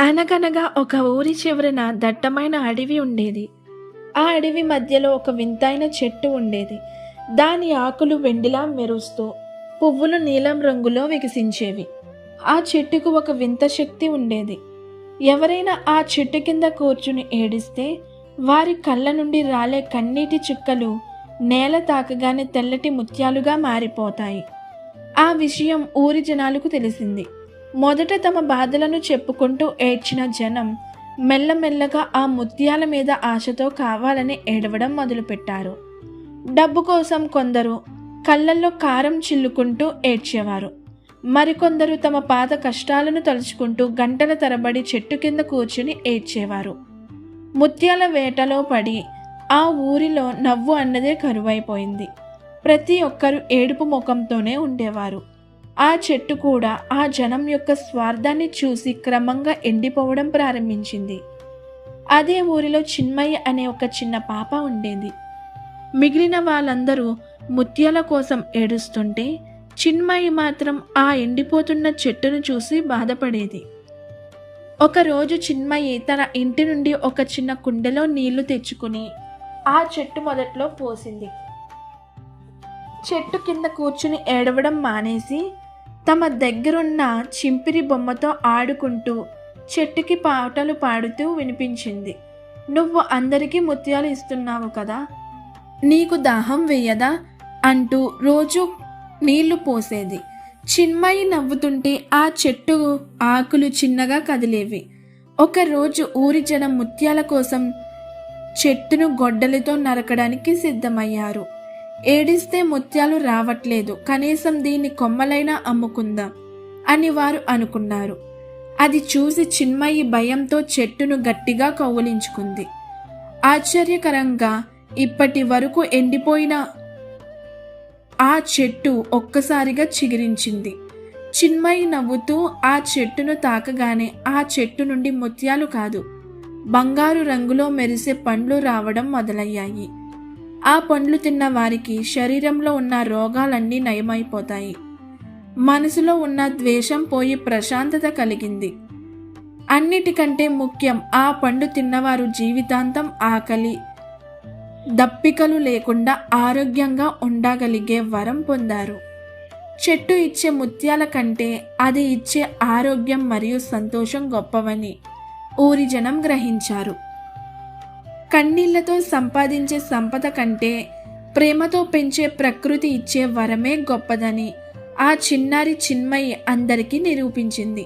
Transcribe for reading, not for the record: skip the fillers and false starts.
అనగనగా ఒక ఊరి చివరన దట్టమైన అడవి ఉండేది. ఆ అడవి మధ్యలో ఒక వింతైన చెట్టు ఉండేది. దాని ఆకులు వెండిలా మెరుస్తూ, పువ్వులు నీలం రంగులో వికసించేవి. ఆ చెట్టుకు ఒక వింత శక్తి ఉండేది. ఎవరైనా ఆ చెట్టు కింద కూర్చుని ఏడిస్తే వారి కళ్ళ నుండి రాలే కన్నీటి చుక్కలు నేల తాకగానే తెల్లటి ముత్యాలుగా మారిపోతాయి. ఆ విషయం ఊరి జనాలకు తెలిసింది. మొదట తమ బాధలను చెప్పుకుంటూ ఏడ్చిన జనం మెల్లమెల్లగా ఆ ముత్యాల మీద ఆశతో కావాలని ఏడవడం మొదలుపెట్టారు. డబ్బు కోసం కొందరు కళ్ళల్లో కారం చిల్లుకుంటూ ఏడ్చేవారు. మరికొందరు తమ పాత కష్టాలను తలుచుకుంటూ గంటల తరబడి చెట్టు కింద కూర్చుని ఏడ్చేవారు. ముత్యాల వేటలో పడి ఆ ఊరిలో నవ్వు అన్నదే కరువైపోయింది. ప్రతి ఒక్కరూ ఏడుపు ముఖంతోనే ఉండేవారు. ఆ చెట్టు కూడా ఆ జనం యొక్క స్వార్థాన్ని చూసి క్రమంగా ఎండిపోవడం ప్రారంభించింది. అదే ఊరిలో చిన్మయ్య అనే ఒక చిన్న పాప ఉండేది. మిగిలిన వాళ్ళందరూ ముత్యాల కోసం ఏడుస్తుంటే చిన్మయ్య మాత్రం ఆ ఎండిపోతున్న చెట్టును చూసి బాధపడేది. ఒకరోజు చిన్మయ్య తన ఇంటి నుండి ఒక చిన్న కుండలో నీళ్లు తెచ్చుకుని ఆ చెట్టు మొదట్లో పోసింది. చెట్టు కింద కూర్చుని ఏడవడం మానేసి తమ దగ్గరున్న చింపిరి బొమ్మతో ఆడుకుంటూ చెట్టుకి పాటలు పాడుతూ వినిపించింది. నువ్వు అందరికీ ముత్యాలు ఇస్తున్నావు కదా, నీకు దాహం వేయదా అంటూ రోజు నీళ్లు పోసేది. చిన్మయి నవ్వుతుంటే ఆ చెట్టు ఆకులు చిన్నగా కదిలేవి. ఒకరోజు ఊరి జనం ముత్యాల కోసం చెట్టును గొడ్డలితో నరకడానికి సిద్ధమయ్యారు. ఏడిస్తే ముత్యాలు రావట్లేదు, కనీసం దీన్ని కొమ్మలైనా అమ్ముకుందాం అని వారు అనుకున్నారు. అది చూసి చిన్మయి భయంతో చెట్టును గట్టిగా కౌగిలించుకుంది. ఆశ్చర్యకరంగా ఇప్పటి వరకు ఎండిపోయిన ఆ చెట్టు ఒక్కసారిగా చిగురించింది. చిన్మయి నవ్వుతూ ఆ చెట్టును తాకగానే ఆ చెట్టు నుండి ముత్యాలు కాదు, బంగారు రంగులో మెరిసే పండ్లు రావడం మొదలయ్యాయి. ఆ పండ్లు తిన్న వారికి శరీరంలో ఉన్న రోగాలన్నీ నయమైపోతాయి. మనసులో ఉన్న ద్వేషం పోయి ప్రశాంతత కలిగింది. అన్నిటికంటే ముఖ్యం, ఆ పండు తిన్నవారు జీవితాంతం ఆకలి దప్పికలు లేకుండా ఆరోగ్యంగా ఉండగలిగే వరం పొందారు. చెట్టు ఇచ్చే ముత్యాల కంటే అది ఇచ్చే ఆరోగ్యం మరియు సంతోషం గొప్పవని ఊరి జనం గ్రహించారు. కన్నీళ్లతో సంపాదించే సంపద కంటే ప్రేమతో పెంచే ప్రకృతి ఇచ్చే వరమే గొప్పదని ఆ చిన్నారి చిన్మయి అందరికీ నిరూపించింది.